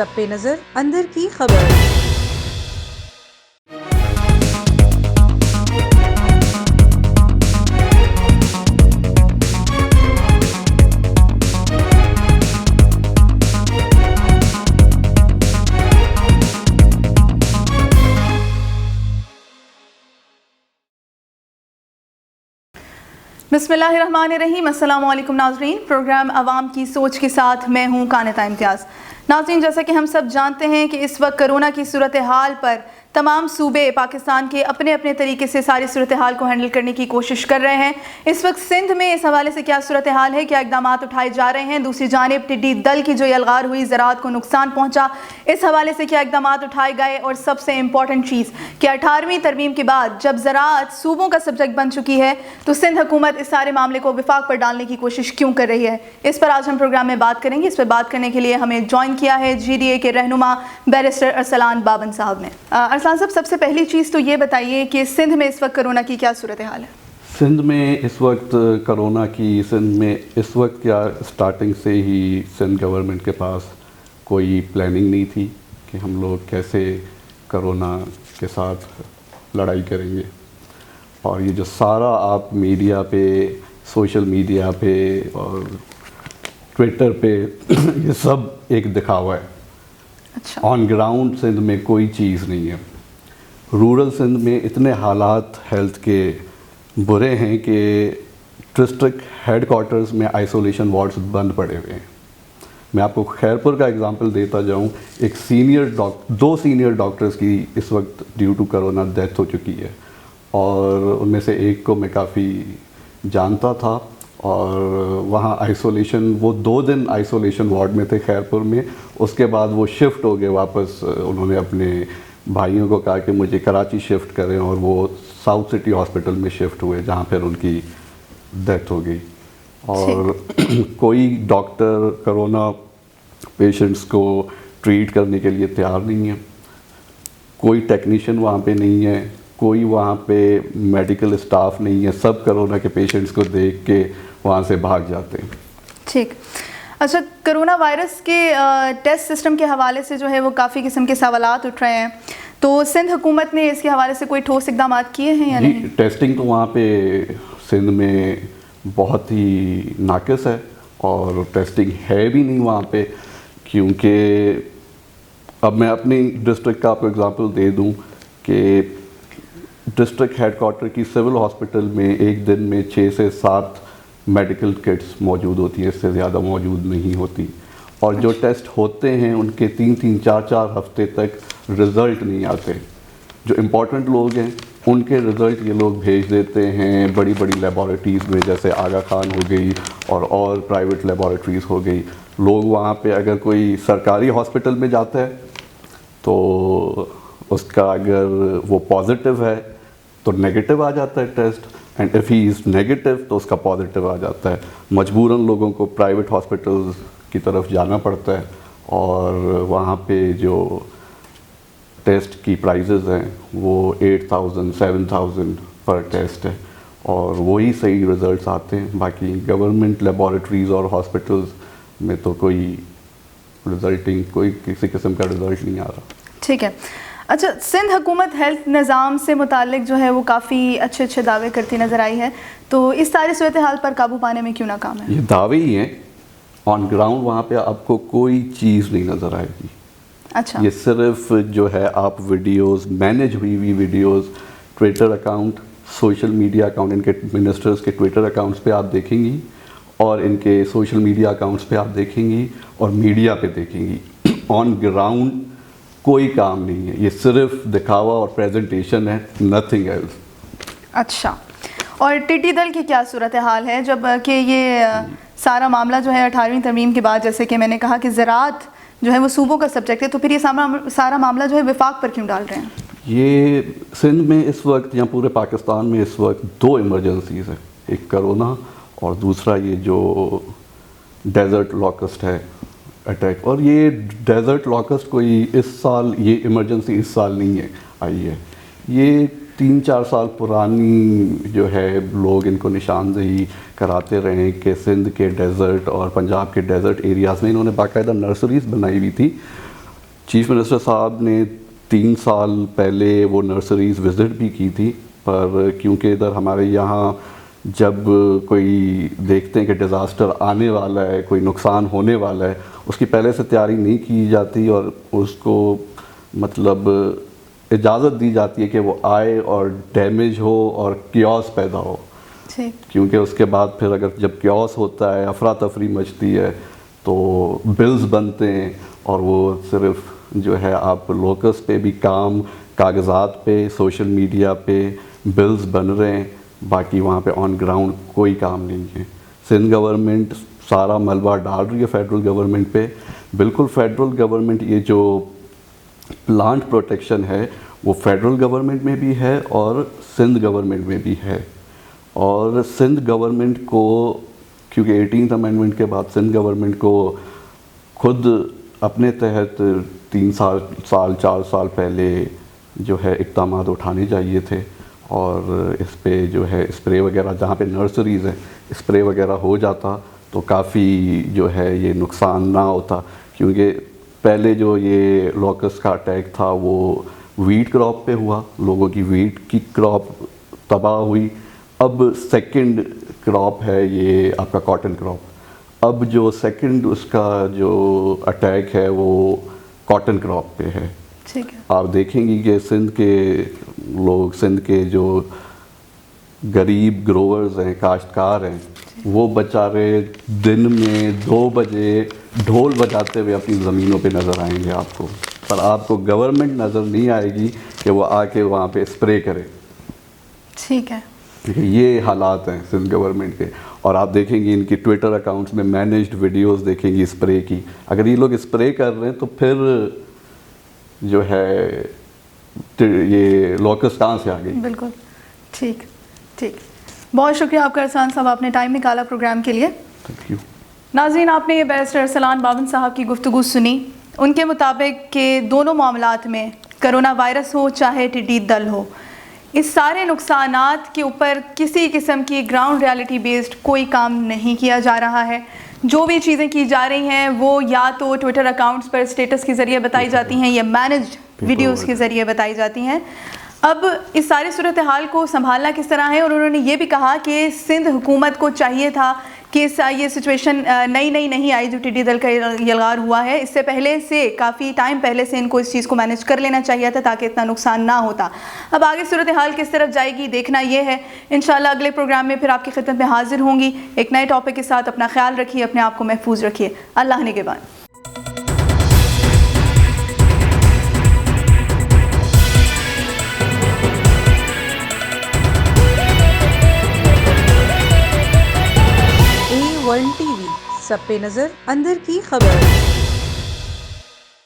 सब पे नजर अंदर की खबर। बिस्मिल्लाहिर्रहमानिर्रहीम। अस्सलाम वालेकुम नाज़रीन। प्रोग्राम अवाम की सोच के साथ मैं हूँ कानिता इम्तियाज़। नाज़रीन, जैसा कि हम सब जानते हैं कि इस वक्त कोरोना की सूरत हाल पर तमाम सूबे पाकिस्तान के अपने अपने तरीके से सारी सूरत हाल को हैंडल करने की कोशिश कर रहे हैं। इस वक्त सिंध में इस हवाले से क्या सूरत हाल है, क्या इकदाम उठाए जा रहे हैं। दूसरी जानिब टिड्डी दल की जो यलगार हुई, ज़राअत को नुकसान पहुँचा, इस हवाले से क्या इकदाम उठाए गए। और सबसे इम्पॉर्टेंट चीज़ कि 18वीं तरमीम के बाद जब ज़राअत सूबों का सब्जेक्ट बन चुकी है तो सिंध हुकूमत इस सारे मामले को विफाक पर डालने की कोशिश क्यों कर रही है, इस पर आज हम प्रोग्राम में बात करेंगे। इस पर बात करने के लिए हमें ज्वाइन किया है GDA के रहनुमा बैरिस्टर अरसलान बाबन साहब ने। अरसलान साहब, सबसे पहली चीज़ तो ये बताइए कि सिंध में इस वक्त कोरोना की क्या सूरत हाल है। सिंध में इस वक्त कोरोना की सिंध में इस वक्त क्या, स्टार्टिंग से ही सिंध गवर्नमेंट के पास कोई प्लानिंग नहीं थी कि हम लोग कैसे कोरोना के साथ लड़ाई करेंगे। और ये जो सारा आप मीडिया पे, सोशल मीडिया पे और ट्विटर पे ये सब एक दिखावा है। अच्छा। ऑन ग्राउंड सिंध में कोई चीज़ नहीं है। रूरल सिंध में इतने हालात हेल्थ के बुरे हैं कि डिस्ट्रिक्ट हेडक्वार्टर्स में आइसोलेशन वार्ड्स बंद पड़े हुए हैं। मैं आपको खैरपुर का एग्जांपल देता जाऊं, दो सीनियर डॉक्टर्स की इस वक्त ड्यू टू कोरोना डेथ हो चुकी है और उनमें से एक को मैं काफ़ी जानता था और वहाँ आइसोलेशन, वो 2 दिन आइसोलेशन वार्ड में थे खैरपुर में। उसके बाद वो शिफ्ट हो गए वापस, उन्होंने अपने भाइयों को कहा कि मुझे कराची शिफ्ट करें और वो साउथ सिटी हॉस्पिटल में शिफ्ट हुए जहाँ फिर उनकी डेथ हो गई। और कोई डॉक्टर कोरोना पेशेंट्स को ट्रीट करने के लिए तैयार नहीं है, कोई टेक्नीशियन वहाँ पे नहीं है, कोई वहाँ पे मेडिकल स्टाफ नहीं है। सब कोरोना के पेशेंट्स को देख के वहाँ से भाग जाते हैं। ठीक। अच्छा, कोरोना वायरस के टेस्ट सिस्टम के हवाले से जो है वो काफ़ी किस्म के सवालात उठ रहे हैं, तो सिंध हुकूमत ने इसके हवाले से कोई ठोस इकदाम किए हैं या नहीं? टेस्टिंग तो वहाँ पे सिंध में बहुत ही नाकिस है और टेस्टिंग है भी नहीं वहाँ पे, क्योंकि अब मैं अपनी डिस्ट्रिक्ट का आपको एग्जांपल दे दूँ कि डिस्ट्रिक्ट हेडक्वार्टर की सिविल हॉस्पिटल में एक दिन में 6 से 7 मेडिकल किट्स मौजूद होती हैं, इससे ज़्यादा मौजूद नहीं होती। और जो टेस्ट होते हैं उनके 3-3, 4-4 हफ्ते तक रिज़ल्ट नहीं आते। जो इम्पोर्टेंट लोग हैं उनके रिज़ल्ट ये लोग भेज देते हैं बड़ी बड़ी लेबॉरेटरीज़ में, जैसे आगा खान हो गई और प्राइवेट लेबॉरेटरीज़ हो गई। लोग वहाँ पे अगर कोई सरकारी हॉस्पिटल में जाता है तो उसका अगर वो पॉजिटिव है तो नेगेटिव आ जाता है test, and if he is negative तो उसका पॉजिटिव आ जाता है। मजबूरन लोगों को प्राइवेट हॉस्पिटल्स की तरफ जाना पड़ता है और वहाँ पे जो टेस्ट की प्राइजेज़ हैं वो 8,000 7,000 पर टेस्ट है और वही सही रिज़ल्ट्स आते हैं। बाकी गवर्नमेंट लेबॉरेटरीज़ और हॉस्पिटल्स में तो कोई किसी किस्म का रिज़ल्ट नहीं आ रहा। ठीक है। अच्छा, सिंध हुकूमत हेल्थ निज़ाम से मुतालिक जो है वो काफ़ी अच्छे दावे करती नज़र आई है, तो इस सारी सूरत हाल पर काबू पाने में क्यों नाकाम है? ये दावे ही हैं, ऑन ग्राउंड वहाँ पे आपको कोई चीज़ नहीं नज़र आएगी। अच्छा। ये सिर्फ जो है आप वीडियोस, मैनेज हुई videos, Twitter account, social media account, इनके मिनिस्टर्स के ट्विटर अकाउंट्स पे आप देखेंगी और इनके सोशल मीडिया अकाउंट्स पे आप देखेंगी और मीडिया पे देखेंगी। ऑन ग्राउंड कोई काम नहीं है, ये सिर्फ दिखावा और प्रेजेंटेशन है, नथिंग एल्स। अच्छा, और टिड्डी दल की क्या सूरत हाल है जब कि ये सारा मामला जो है 18वीं तरमीम के बाद, जैसे कि मैंने कहा कि ज़राअत जो है वो सूबों का सब्जेक्ट है, तो फिर ये सारा मामला जो है विफाक पर क्यों डाल रहे हैं? ये सिंध में इस वक्त या पूरे पाकिस्तान में इस वक्त 2 इमरजेंसीज़ हैं, एक कोरोना और दूसरा ये जो डेजर्ट लॉकस्ट है अटैक। और ये डेजर्ट लॉकस्ट कोई इस साल, ये इमरजेंसी इस साल नहीं है आई है, ये 3-4 साल पुरानी जो है लोग इनको निशानदेही कराते रहे कि सिंध के डेज़र्ट और पंजाब के डेज़र्ट एरियाज़ में इन्होंने बाकायदा नर्सरीज़ बनाई हुई थी चीफ मिनिस्टर साहब ने 3 साल पहले वो नर्सरीज़ विज़िट भी की थी, पर क्योंकि इधर हमारे यहाँ जब कोई देखते हैं कि डिज़ास्टर आने वाला है, कोई नुकसान होने वाला है, उसकी पहले से तैयारी नहीं की जाती और उसको मतलब इजाज़त दी जाती है कि वो आए और डैमेज हो और कियोस पैदा हो। क्योंकि उसके बाद फिर अगर जब कियोस होता है, अफरा तफरी मचती है, तो बिल्स बनते हैं और वो सिर्फ जो है आप लोकस पे भी काम, कागज़ात पे, सोशल मीडिया पे बिल्स बन रहे हैं, बाकी वहाँ पे ऑन ग्राउंड कोई काम नहीं है। सिंध गवर्नमेंट सारा मलबा डाल रही है फेडरल गवर्नमेंट पे। बिल्कुल फेडरल गवर्नमेंट ये जो प्लांट प्रोटेक्शन है वो फेडरल गवर्नमेंट में भी है और सिंध गवर्नमेंट में भी है। और सिंध गवर्नमेंट को, क्योंकि 18th अमेंडमेंट के बाद सिंध गवर्नमेंट को खुद अपने तहत 4 साल पहले जो है इक़दामात उठाने चाहिए थे और इस पे जो है स्प्रे वगैरह, जहाँ पे नर्सरीज़ हैं, स्प्रे वगैरह हो जाता तो काफ़ी जो है ये नुकसान ना होता। क्योंकि पहले जो ये लॉकस का अटैक था वो वीट क्रॉप पे हुआ, लोगों की वीट की क्रॉप तबाह हुई। अब सेकंड क्रॉप है ये आपका कॉटन क्रॉप। अब जो सेकंड उसका जो अटैक है वो कॉटन क्रॉप पे है। ठीक है। आप देखेंगी कि सिंध के लोग, सिंध के जो गरीब ग्रोवर्स हैं, काश्तकार हैं, वो बेचारे दिन में 2 बजे ढोल बजाते हुए अपनी ज़मीनों पे नज़र आएंगे आपको, पर आपको गवर्नमेंट नज़र नहीं आएगी कि वो आके वहाँ पे स्प्रे करे। ठीक है। ये हालात हैं सिंध गवर्नमेंट के। और आप देखेंगी इनकी ट्विटर अकाउंट्स में मैनेज्ड वीडियोस देखेंगी स्प्रे की। अगर ये लोग स्प्रे कर रहे हैं तो फिर जो है ये लॉकस कहाँ से आ गई? बिल्कुल ठीक। बहुत शुक्रिया आपका अरसलान साहब, आपने टाइम निकाला प्रोग्राम के लिए। Thank you. नाज़रीन, आपने बैरिस्टर अरसलान बाबन साहब की गुफ्तगू सुनी। उनके मुताबिक कि दोनों मामलात में कोरोना वायरस हो चाहे टिड्डी दल हो, इस सारे नुकसानात के ऊपर किसी किस्म की ग्राउंड रियलिटी बेस्ड कोई काम नहीं किया जा रहा है। जो भी चीज़ें की जा रही हैं वो या तो ट्विटर अकाउंट्स पर स्टेटस के ज़रिए बताई जाती हैं या मैनेज्ड वीडियोस के ज़रिए बताई जाती हैं। अब इस सारी सूरत हाल को संभालना किस तरह है, और उन्होंने ये भी कहा कि सिंध हुकूमत को चाहिए था कि ये सिचुएशन नई नहीं आई जो टिड्डी दल का यलगार हुआ है। इससे पहले से, काफ़ी टाइम पहले से इनको इस चीज़ को मैनेज कर लेना चाहिए था ताकि इतना नुकसान ना होता। अब आगे सूरत हाल किस तरफ जाएगी देखना ये है। इंशाल्लाह अगले प्रोग्राम में फिर आपकी खिदमत में हाजिर होंगी एक नए टॉपिक के साथ। अपना ख्याल रखिए, अपने आप को महफूज रखिए। अल्लाह निगहबान। A1 TV, सब पे नजर, अंदर की खबर।